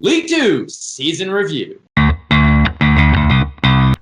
League 2 Season Review.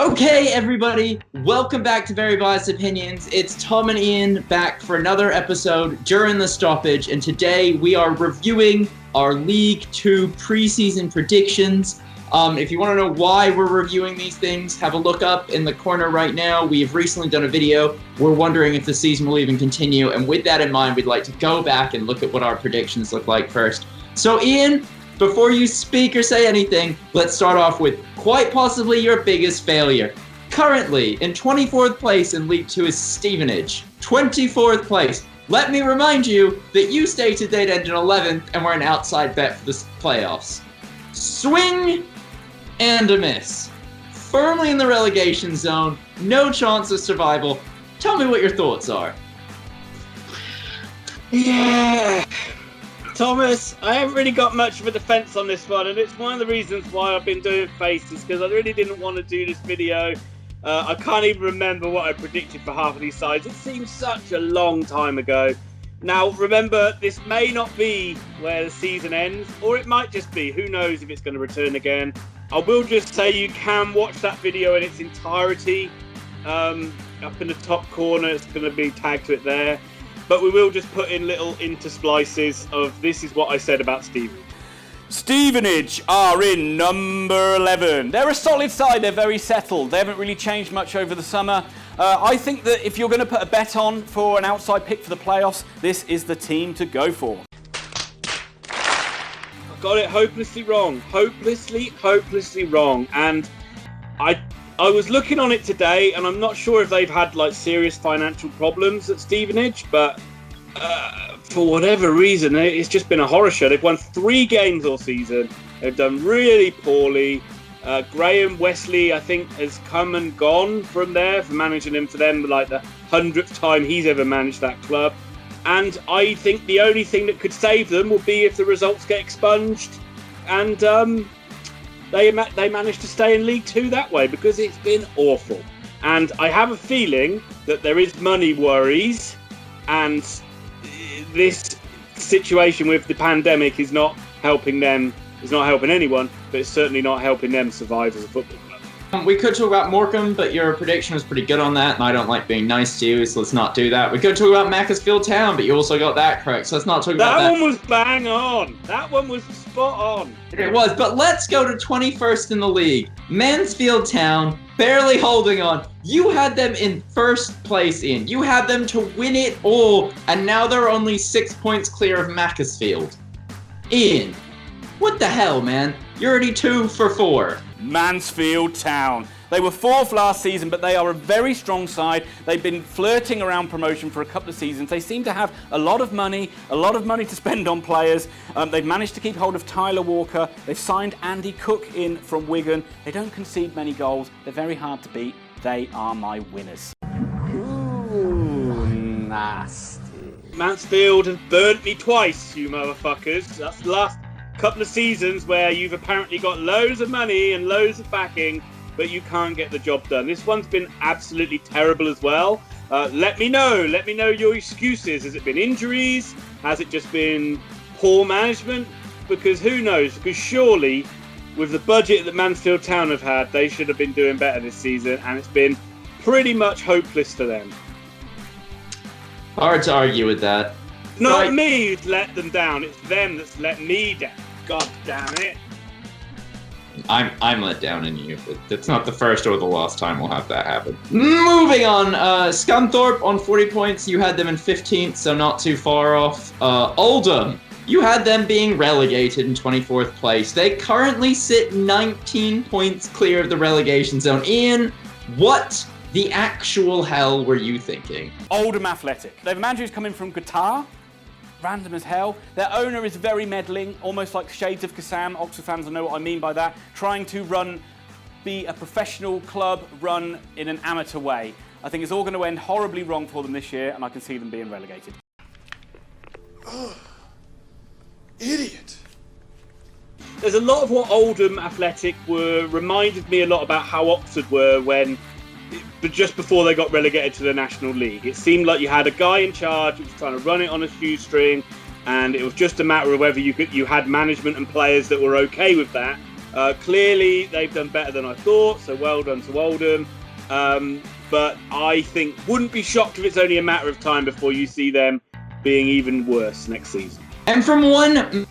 Okay, everybody, welcome back to Very Biased Opinions. It's Tom and Ian back for another episode during the stoppage, and today we are reviewing our League 2 preseason predictions. If you want to know why we're reviewing these things, have a look up in the corner right now. We have recently done a video. We're wondering if the season will even continue, and with that in mind, we'd like to go back and look at what our predictions look like first. So, Ian, before you speak or say anything, let's start off with quite possibly your biggest failure. Currently, in 24th place in League 2 is Stevenage. 24th place. Let me remind you that you stated they'd end in 11th and were an outside bet for the playoffs. Swing and a miss. Firmly in the relegation zone. No chance of survival. Tell me what your thoughts are. Yeah. Thomas, I haven't really got much of a defence on this one, and it's one of the reasons why I've been doing faces, because I really didn't want to do this video. I can't even remember what I predicted for half of these sides. It seems such a long time ago. Now, remember, this may not be where the season ends, or it might just be. Who knows if it's going to return again. I will just say you can watch that video in its entirety. Up in the top corner, it's going to be tagged to it there. But we will just put in little intersplices of this is what I said about Stevenage. Stevenage are in number 11. They're a solid side, they're very settled. They haven't really changed much over the summer. I think that if you're going to put a bet on for an outside pick for the playoffs, this is the team to go for. I got it hopelessly wrong. Hopelessly wrong. And I was looking on it today, and I'm not sure if they've had like serious financial problems at Stevenage, but for whatever reason, it's just been a horror show. They've won 3 games all season. They've done really poorly. Graham Wesley, I think, has come and gone from there, for managing him for them like the 100th time he's ever managed that club. And I think the only thing that could save them will be if the results get expunged, and they managed to stay in League 2 that way, because it's been awful. And I have a feeling that there is money worries, and this situation with the pandemic is not helping them. It's not helping anyone, but it's certainly not helping them survive as a football club. We could talk about Morecambe, but your prediction was pretty good on that, and I don't like being nice to you, so let's not do that. We could talk about Macclesfield Town, but you also got that correct, so let's not talk about that. That one was bang on. That one was spot on. It was, but let's go to 21st in the league. Mansfield Town, barely holding on. You had them in first place, Ian. You had them to win it all, and now they're only 6 points clear of Macclesfield. Ian, what the hell, man? You're already 2 for 4. Mansfield Town. They were 4th last season, but they are a very strong side. They've been flirting around promotion for a couple of seasons. They seem to have a lot of money to spend on players. They've managed to keep hold of Tyler Walker. They've signed Andy Cook in from Wigan. They don't concede many goals. They're very hard to beat. They are my winners. Ooh, nasty. Mansfield have burnt me twice, you motherfuckers. That's the last couple of seasons where you've apparently got loads of money and loads of backing, but you can't get the job done. This one's been absolutely terrible as well. Let me know your excuses. Has it been injuries? Has it just been poor management? Because who knows? Because surely with the budget that Mansfield Town have had, they should have been doing better this season, and it's been pretty much hopeless for them. Hard to argue with that. Not Right. me who's let them down, it's them that's let me down. God damn it. I'm let down in you, but it's not the first or the last time we'll have that happen. Moving on, Scunthorpe on 40 points. You had them in 15th, so not too far off. Oldham, you had them being relegated in 24th place. They currently sit 19 points clear of the relegation zone. Ian, what the actual hell were you thinking? Oldham Athletic. They have a manager who's coming from Qatar. Random as hell. Their owner is very meddling, almost like shades of Kassam. Oxford fans will know what I mean by that. Trying to be a professional club run in an amateur way. I think it's all going to end horribly wrong for them this year, and I can see them being relegated. Idiot. There's a lot of what Oldham Athletic reminded me a lot about how Oxford were when but just before they got relegated to the National League. It seemed like you had a guy in charge who was trying to run it on a shoestring, and it was just a matter of whether you had management and players that were okay with that. Clearly, they've done better than I thought, so well done to Oldham. But I think wouldn't be shocked if it's only a matter of time before you see them being even worse next season. And from one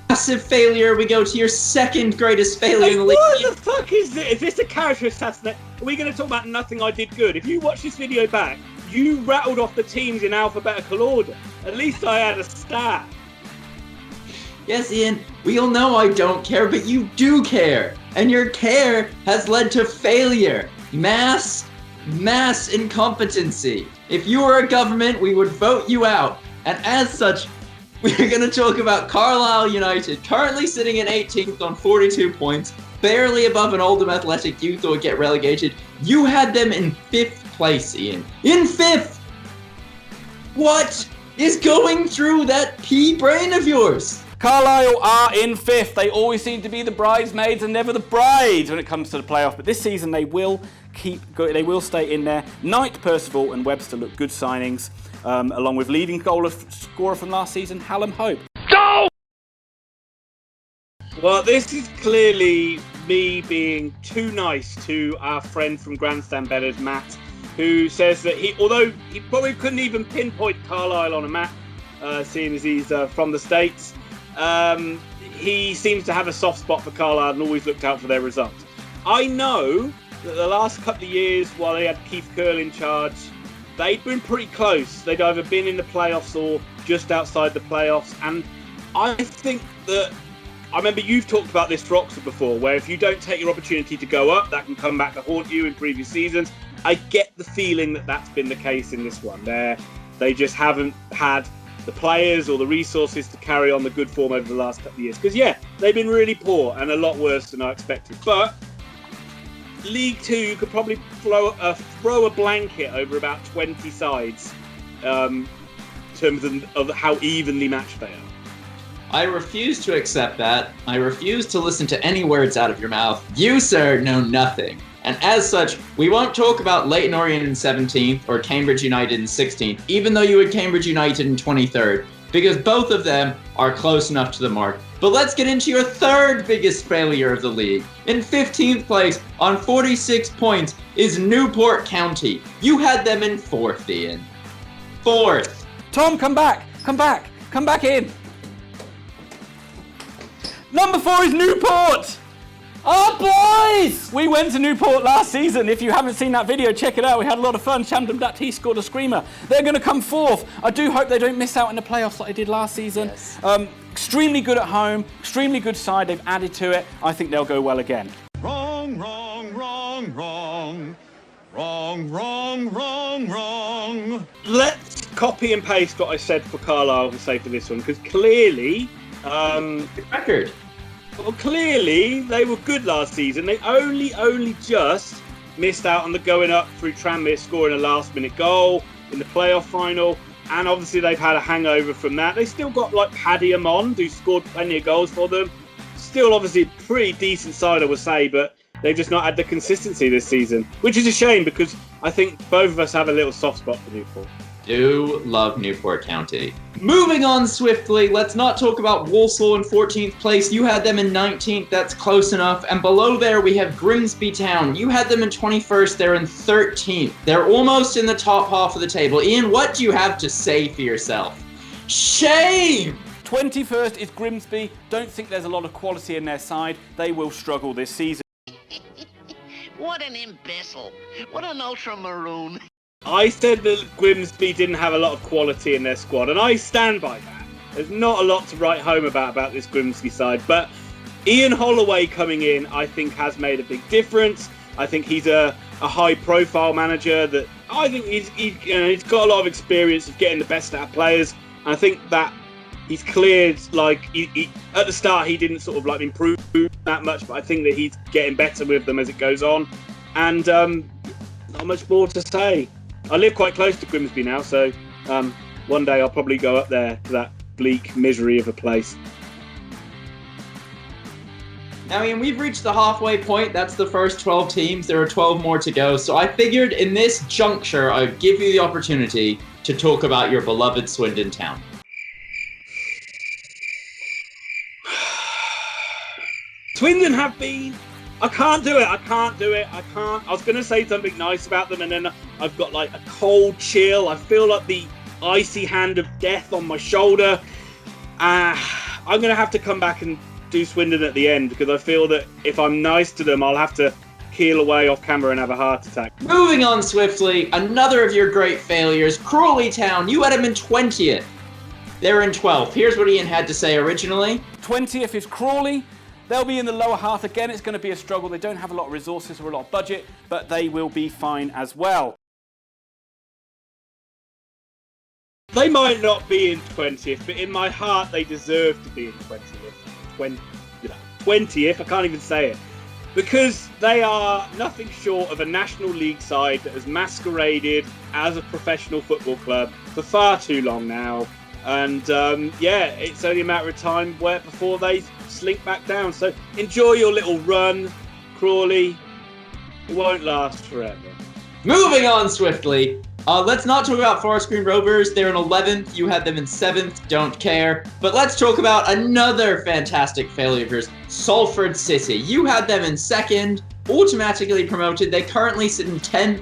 massive failure, we go to your second greatest failure in the league. What the fuck is this? Is this a character assassination? Are we going to talk about nothing I did good? If you watch this video back, you rattled off the teams in alphabetical order. At least I had a stat. Yes, Ian, we all know I don't care, but you do care. And your care has led to failure. Mass incompetency. If you were a government, we would vote you out. And as such, we're going to talk about Carlisle United, currently sitting in 18th on 42 points, barely above an Oldham Athletic Youth or get relegated. You had them in 5th place, Ian. In 5th! What is going through that pea brain of yours? Carlisle are in 5th. They always seem to be the bridesmaids and never the brides when it comes to the playoff. But this season they will they will stay in there. Knight, Percival and Webster look good signings, along with leading scorer from last season, Hallam Hope. Go! Well, this is clearly me being too nice to our friend from Grandstand Betters, Matt, who says that although he probably couldn't even pinpoint Carlisle on a map, seeing as he's from the States, he seems to have a soft spot for Carlisle and always looked out for their results. I know that the last couple of years, while they had Keith Curl in charge, they'd been pretty close. They'd either been in the playoffs or just outside the playoffs. And I think that, I remember you've talked about this for Oxford before, where if you don't take your opportunity to go up, that can come back to haunt you in previous seasons. I get the feeling that that's been the case in this one. They just haven't had the players or the resources to carry on the good form over the last couple of years. Because, yeah, they've been really poor and a lot worse than I expected. But League Two, you could probably throw a blanket over about 20 sides in terms of how evenly matched they are. I refuse to accept that. I refuse to listen to any words out of your mouth. You, sir, know nothing. And as such, we won't talk about Leyton Orient in 17th or Cambridge United in 16th, even though you had Cambridge United in 23rd, because both of them are close enough to the mark. But let's get into your third biggest failure of the league. In 15th place, on 46 points, is Newport County. You had them in 4th, Ian. 4th. Tom, come back in. Number 4 is Newport. Oh, boys! We went to Newport last season. If you haven't seen that video, check it out. We had a lot of fun. Chandram Datti scored a screamer. They're going to come 4th. I do hope they don't miss out in the playoffs like they did last season. Yes. Extremely good at home. Extremely good side. They've added to it. I think they'll go well again. Wrong, wrong, wrong, wrong. Wrong, wrong, wrong, wrong. Let's copy and paste what I said for Carlisle and say for this one, because clearly... record. Well, clearly they were good last season. They only just missed out on the going up through Tranmere scoring a last-minute goal in the playoff final, and obviously they've had a hangover from that. They still got like Paddy Amond, who scored plenty of goals for them. Still, obviously, a pretty decent side, I would say, but they've just not had the consistency this season, which is a shame because I think both of us have a little soft spot for Newport. Do love Newport County. Moving on swiftly, let's not talk about Walsall in 14th place. You had them in 19th, that's close enough. And below there we have Grimsby Town. You had them in 21st, they're in 13th. They're almost in the top half of the table. Ian, what do you have to say for yourself? Shame! 21st is Grimsby. Don't think there's a lot of quality in their side. They will struggle this season. What an imbecile. What an ultramaroon. I said that Grimsby didn't have a lot of quality in their squad, and I stand by that. There's not a lot to write home about this Grimsby side, but Ian Holloway coming in, I think, has made a big difference. I think he's a high-profile manager that I think he's got a lot of experience of getting the best out of players. And I think that he's cleared, like, at the start he didn't sort of like improve that much, but I think that he's getting better with them as it goes on. And not much more to say. I live quite close to Grimsby now, so one day I'll probably go up there to that bleak misery of a place. Now, Ian, we've reached the halfway point. That's the first 12 teams. There are 12 more to go. So I figured in this juncture, I'd give you the opportunity to talk about your beloved Swindon Town. Swindon have been... I can't do it. I was going to say something nice about them, and then I've got like a cold chill. I feel like the icy hand of death on my shoulder. I'm going to have to come back and do Swindon at the end, because I feel that if I'm nice to them, I'll have to keel away off camera and have a heart attack. Moving on swiftly, another of your great failures, Crawley Town. You had them in 20th. They're in 12th. Here's what Ian had to say originally. 20th is Crawley. They'll be in the lower half. Again, it's going to be a struggle. They don't have a lot of resources or a lot of budget, but they will be fine as well. They might not be in 20th, but in my heart, they deserve to be in 20th. 20th, I can't even say it. Because they are nothing short of a National League side that has masqueraded as a professional football club for far too long now. And it's only a matter of time before they slink back down. So enjoy your little run, Crawley. It won't last forever. Moving on swiftly, let's not talk about Forest Green Rovers. They're in 11th. You had them in 7th. Don't care. But let's talk about another fantastic failure of yours, Salford City. You had them in 2nd, automatically promoted. They currently sit in 10th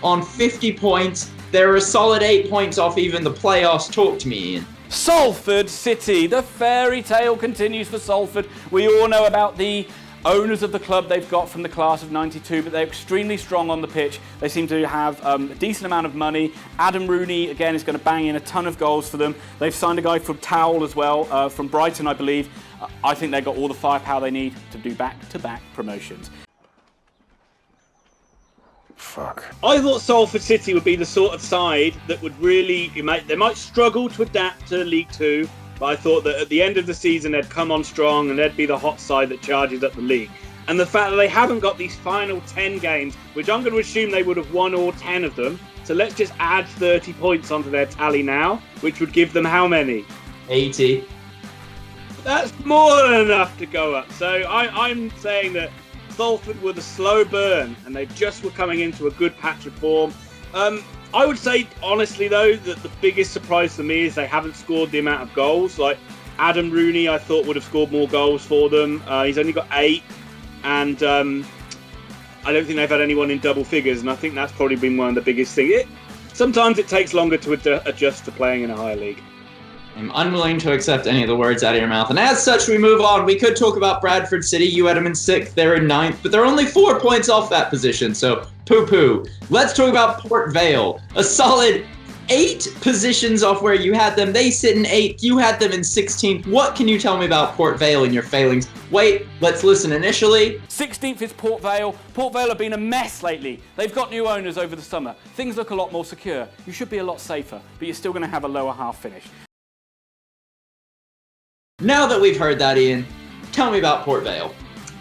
on 50 points. They're a solid 8 points off even the playoffs. Talk to me, Ian. Salford City. The fairy tale continues for Salford. We all know about the owners of the club they've got from the class of 92, but they're extremely strong on the pitch. They seem to have a decent amount of money. Adam Rooney, again, is going to bang in a ton of goals for them. They've signed a guy from Towel as well, from Brighton, I believe. I think they've got all the firepower they need to do back-to-back promotions. Fuck. I thought Salford City would be the sort of side that would really... They might struggle to adapt to League Two, but I thought that at the end of the season they'd come on strong and they'd be the hot side that charges up the league. And the fact that they haven't got these final 10 games, which I'm going to assume they would have won all 10 of them, so let's just add 30 points onto their tally now, which would give them how many? 80. That's more than enough to go up. So I'm saying that Salford were the slow burn and they just were coming into a good patch of form. I would say, honestly, though, that the biggest surprise for me is they haven't scored the amount of goals. Like, Adam Rooney, I thought, would have scored more goals for them. He's only got 8, and I don't think they've had anyone in double figures, and I think that's probably been one of the biggest things. Sometimes it takes longer to adjust to playing in a higher league. I'm unwilling to accept any of the words out of your mouth. And as such, we move on. We could talk about Bradford City. You had them in 6th. They're in 9th. But they're only 4 points off that position. So, poo-poo. Let's talk about Port Vale. A solid 8 positions off where you had them. They sit in 8th. You had them in 16th. What can you tell me about Port Vale and your failings? Wait, let's listen initially. 16th is Port Vale. Port Vale have been a mess lately. They've got new owners over the summer. Things look a lot more secure. You should be a lot safer. But you're still going to have a lower half finish. Now that we've heard that, Ian, tell me about Port Vale.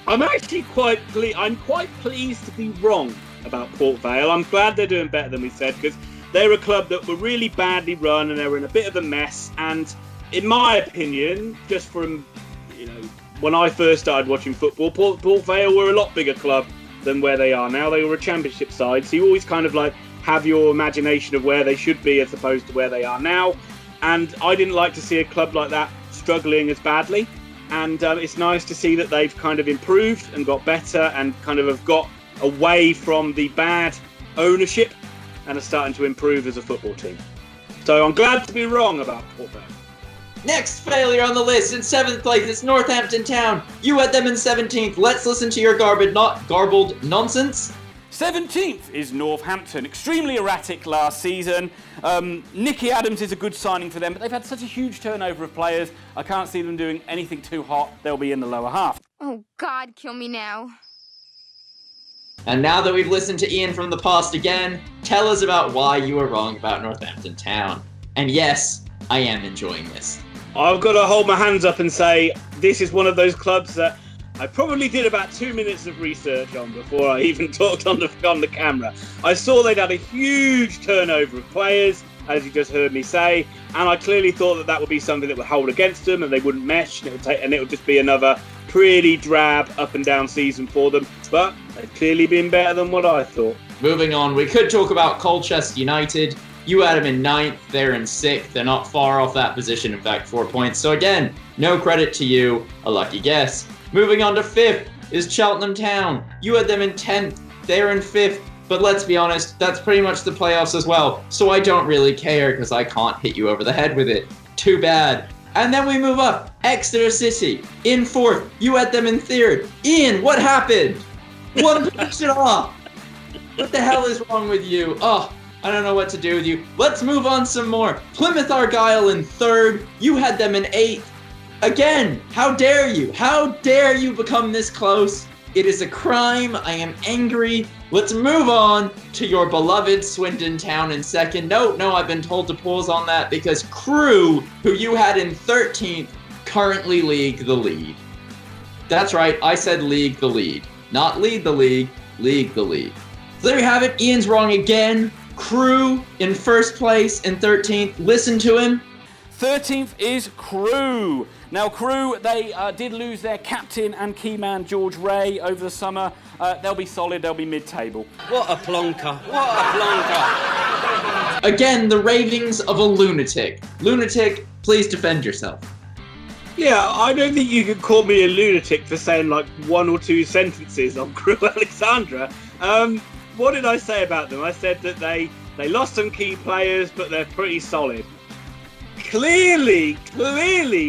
I'm actually quite pleased to be wrong about Port Vale. I'm glad they're doing better than we said, because they're a club that were really badly run and they were in a bit of a mess. And in my opinion, just from when I first started watching football, Port Vale were a lot bigger club than where they are now. They were a championship side, so you always kind of like have your imagination of where they should be as opposed to where they are now. And I didn't like to see a club like that struggling as badly, and it's nice to see that they've kind of improved and got better and kind of have got away from the bad ownership and are starting to improve as a football team. So I'm glad to be wrong about Port Vale. Next failure on the list, in 7th place, it's Northampton Town. You had them in 17th. Let's listen to your garbled nonsense. 17th is Northampton. Extremely erratic last season. Nicky Adams is a good signing for them, but they've had such a huge turnover of players. I can't see them doing anything too hot. They'll be in the lower half. Oh, God, kill me now. And now that we've listened to Ian from the past again, tell us about why you were wrong about Northampton Town. And yes, I am enjoying this. I've got to hold my hands up and say this is one of those clubs that I probably did about 2 minutes of research on before I even talked on the camera. I saw they'd had a huge turnover of players, as you just heard me say, and I clearly thought that would be something that would hold against them and they wouldn't mesh, and it would just be another pretty drab up and down season for them. But they've clearly been better than what I thought. Moving on, we could talk about Colchester United. You had them in 9th, they're in 6th. They're not far off that position, in fact, 4 points. So again, no credit to you, a lucky guess. Moving on to 5th is Cheltenham Town. You had them in 10th. They're in 5th. But let's be honest, that's pretty much the playoffs as well. So I don't really care because I can't hit you over the head with it. Too bad. And then we move up. Exeter City in 4th. You had them in 3rd. Ian, what happened? One position off. What the hell is wrong with you? Oh, I don't know what to do with you. Let's move on some more. Plymouth Argyle in 3rd. You had them in 8th. Again, how dare you? How dare you become this close? It is a crime. I am angry. Let's move on to your beloved Swindon Town in 2nd. No, I've been told to pause on that because Crewe, who you had in 13th, currently league the lead. That's right, I said league the lead. Not lead the league the lead. So there you have it. Ian's wrong again. Crewe in 1st place in 13th. Listen to him. 13th is Crewe. Now, Crewe, they did lose their captain and key man, George Ray, over the summer. They'll be solid. They'll be mid-table. What a plonker. What a plonker. Again, the ravings of a lunatic. Lunatic, please defend yourself. Yeah, I don't think you could call me a lunatic for saying like 1 or 2 sentences on Crewe Alexandra. What did I say about them? I said that they lost some key players, but they're pretty solid. Clearly,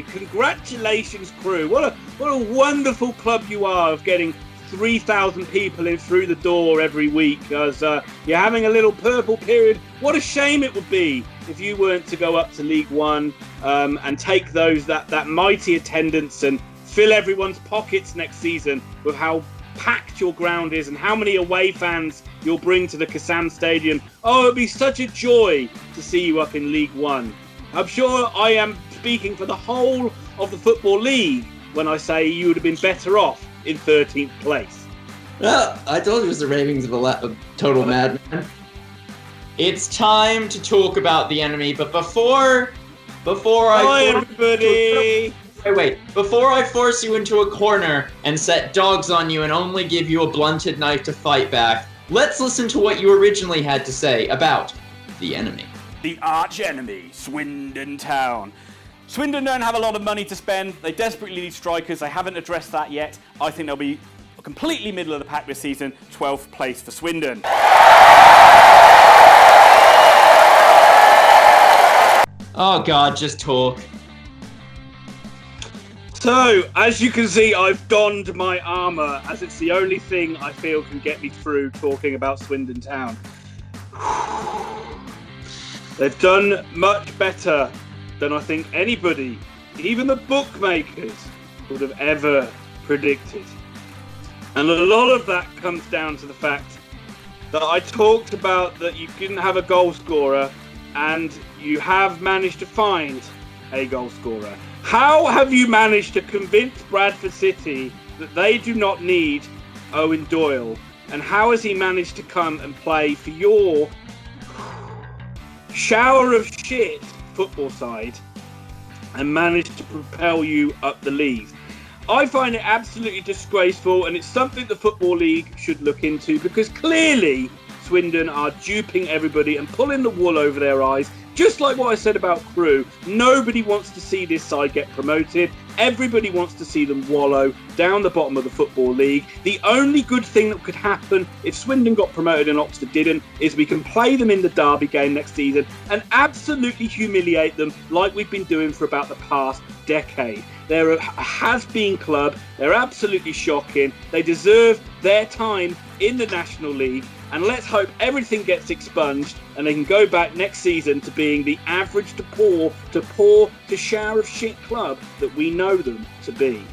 congratulations, Crewe. What a wonderful club you are of getting 3,000 people in through the door every week as you're having a little purple period. What a shame it would be if you weren't to go up to League One and take that mighty attendance and fill everyone's pockets next season with how packed your ground is and how many away fans you'll bring to the Kassam Stadium. Oh, it'd be such a joy to see you up in League One. I'm sure I am speaking for the whole of the Football League when I say you would have been better off in 13th place. Well, I told you it was the ravings of a total madman. It's time to talk about the enemy, but before Hi, everybody! Before I force you into a corner and set dogs on you and only give you a blunted knife to fight back, let's listen to what you originally had to say about the enemy. The arch enemy, Swindon Town. Swindon don't have a lot of money to spend. They desperately need strikers. They haven't addressed that yet. I think they'll be completely middle of the pack this season. 12th place for Swindon. Oh God, just talk. So, as you can see, I've donned my armour as it's the only thing I feel can get me through talking about Swindon Town. They've done much better than I think anybody, even the bookmakers, would have ever predicted. And a lot of that comes down to the fact that I talked about that you didn't have a goal scorer and you have managed to find a goal scorer. How have you managed to convince Bradford City that they do not need Owen Doyle? And how has he managed to come and play for your shower of shit football side and managed to propel you up the league? I find it absolutely disgraceful, and it's something the Football League should look into, because clearly Swindon are duping everybody and pulling the wool over their eyes. Just like what I said about Crewe, nobody wants to see this side get promoted. Everybody wants to see them wallow down the bottom of the Football League. The only good thing that could happen if Swindon got promoted and Oxford didn't is we can play them in the derby game next season and absolutely humiliate them like we've been doing for about the past decade. They're a has-been club. They're absolutely shocking. They deserve their time in the National League. And let's hope everything gets expunged and they can go back next season to being the average to poor to shower of shit club that we know them to be.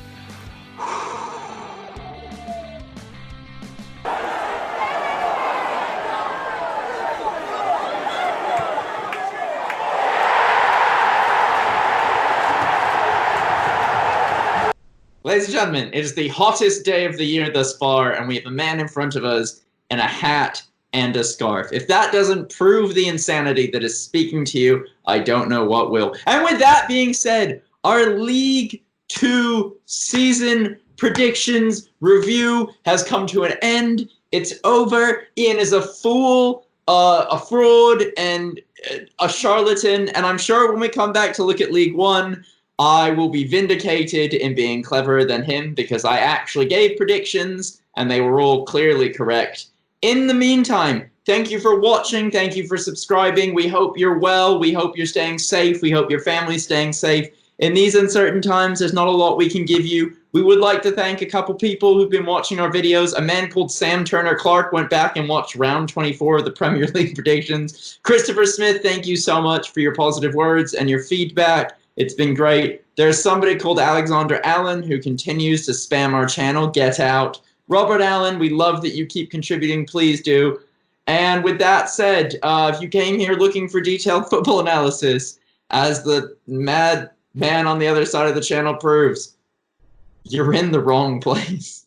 Ladies and gentlemen, it is the hottest day of the year thus far, and we have a man in front of us in a hat and a scarf. If that doesn't prove the insanity that is speaking to you, I don't know what will. And with that being said, our League 2 season predictions review has come to an end. It's over. Ian is a fool, a fraud, and a charlatan. And I'm sure when we come back to look at League 1, I will be vindicated in being cleverer than him because I actually gave predictions and they were all clearly correct. In the meantime, thank you for watching. Thank you for subscribing. We hope you're well. We hope you're staying safe. We hope your family's staying safe. In these uncertain times, there's not a lot we can give you. We would like to thank a couple people who've been watching our videos. A man called Sam Turner Clark went back and watched round 24 of the Premier League predictions. Christopher Smith, thank you so much for your positive words and your feedback. It's been great. There's somebody called Alexandra Allen who continues to spam our channel. Get out. Robert Allen, we love that you keep contributing. Please do. And with that said, if you came here looking for detailed football analysis, as the mad man on the other side of the channel proves, you're in the wrong place.